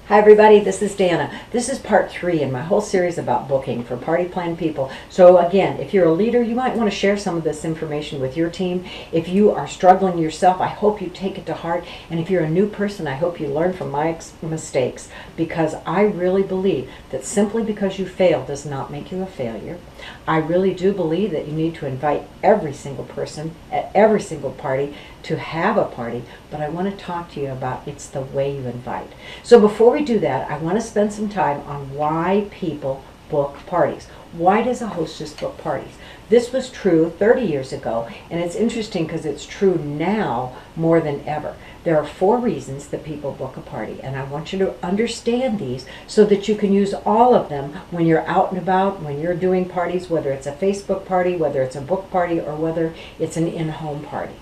Hi everybody, this is Dana. This is part 3 in my whole series about booking for party plan people. So again, if you're a leader, you might want to share some of this information with your team. If you are struggling yourself, I hope you take it to heart. And if you're a new person, I hope you learn from my mistakes, because I really believe that simply because you fail does not make you a failure. I really do believe that you need to invite every single person at every single party to have a party, but I want to talk to you about it's the way you invite. So before we do that, I want to spend some time on why people book parties. Why does a hostess book parties? This was true 30 years ago, and it's interesting because it's true now more than ever. There are 4 reasons that people book a party, and I want you to understand these so that you can use all of them when you're out and about, when you're doing parties, whether it's a Facebook party, whether it's a book party, or whether it's an in-home party.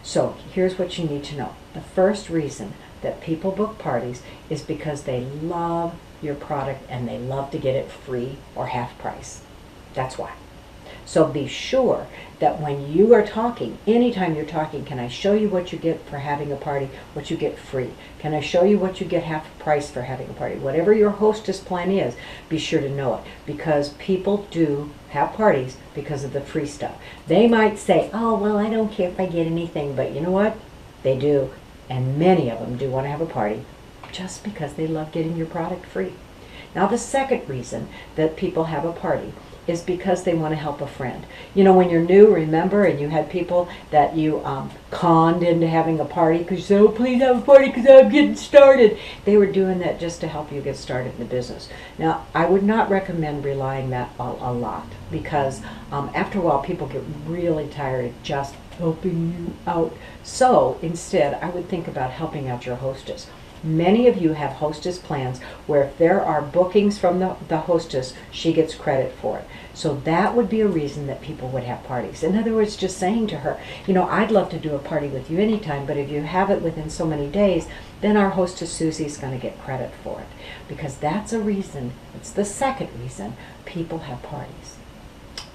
So here's what you need to know. The first reason that people book parties is because they love your product and they love to get it free or half price. That's why. So be sure that when you are talking, anytime you're talking, can I show you what you get for having a party, what you get free? Can I show you what you get half price for having a party? Whatever your hostess plan is, be sure to know it, because people do have parties because of the free stuff. They might say, oh, well, I don't care if I get anything, but you know what? They do, and many of them do want to have a party just because they love getting your product free. Now, the second reason that people have a party is because they want to help a friend. You know, when you're new, remember, and you had people that you conned into having a party because you said, oh, please have a party because I'm getting started. They were doing that just to help you get started in the business. Now, I would not recommend relying that a lot, because after a while, people get really tired of just helping you out. So instead, I would think about helping out your hostess. Many of you have hostess plans where if there are bookings from the hostess, she gets credit for it. So that would be a reason that people would have parties. In other words, just saying to her, you know, I'd love to do a party with you anytime, but if you have it within so many days, then our hostess Susie is going to get credit for it. Because that's a reason, it's the second reason people have parties.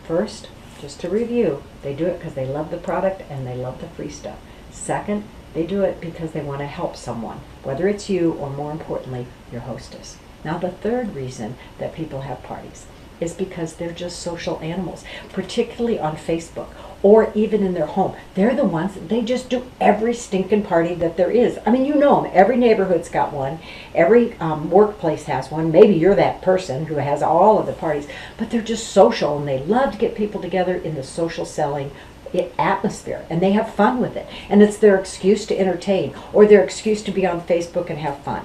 First, just to review, they do it because they love the product and they love the free stuff. Second, they do it because they want to help someone, whether it's you or, more importantly, your hostess. Now, the third reason that people have parties is because they're just social animals, particularly on Facebook or even in their home. They're the ones that they just do every stinking party that there is. I mean, you know them. Every neighborhood's got one. Every workplace has one. Maybe you're that person who has all of the parties, but they're just social, and they love to get people together in the social selling atmosphere, and they have fun with it, and it's their excuse to entertain or their excuse to be on Facebook and have fun.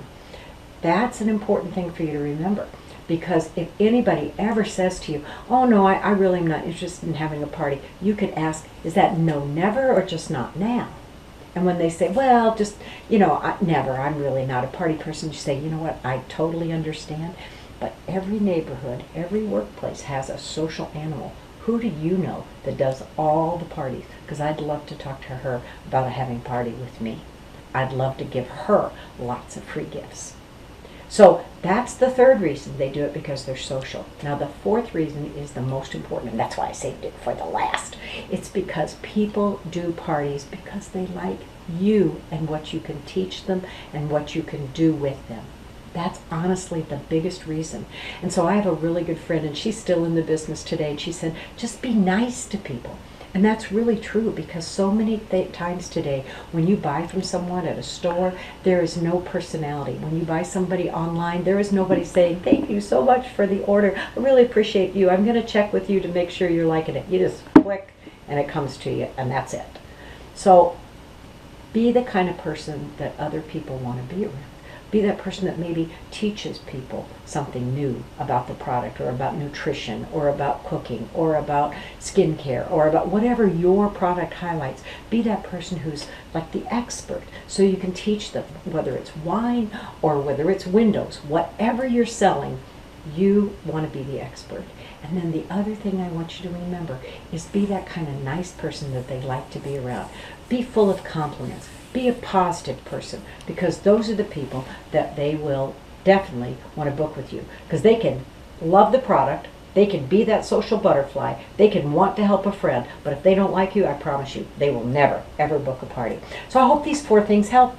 That's an important thing for you to remember, because if anybody ever says to you, oh no, I really am not interested in having a party, you could ask, is that no never or just not now? And when they say, well, just, you know, never, I'm really not a party person, you say, you know what, I totally understand, but every neighborhood, every workplace has a social animal. Who do you know that does all the parties? Because I'd love to talk to her about having a party with me. I'd love to give her lots of free gifts. So that's the third reason they do it, because they're social. Now, the fourth reason is the most important, and that's why I saved it for the last. It's because people do parties because they like you and what you can teach them and what you can do with them. That's honestly the biggest reason. And so I have a really good friend, and she's still in the business today, and she said, just be nice to people. And that's really true, because so many times today, when you buy from someone at a store, there is no personality. When you buy somebody online, there is nobody saying, thank you so much for the order. I really appreciate you. I'm going to check with you to make sure you're liking it. You just click, and it comes to you, and that's it. So be the kind of person that other people want to be around. Be that person that maybe teaches people something new about the product, or about nutrition, or about cooking, or about skincare, or about whatever your product highlights. Be that person who's like the expert, so you can teach them, whether it's wine or whether it's windows. Whatever you're selling, you want to be the expert. And then the other thing I want you to remember is be that kind of nice person that they like to be around. Be full of compliments. Be a positive person, because those are the people that they will definitely want to book with you, because they can love the product, they can be that social butterfly, they can want to help a friend, but if they don't like you, I promise you, they will never, ever book a party. So I hope these 4 things help.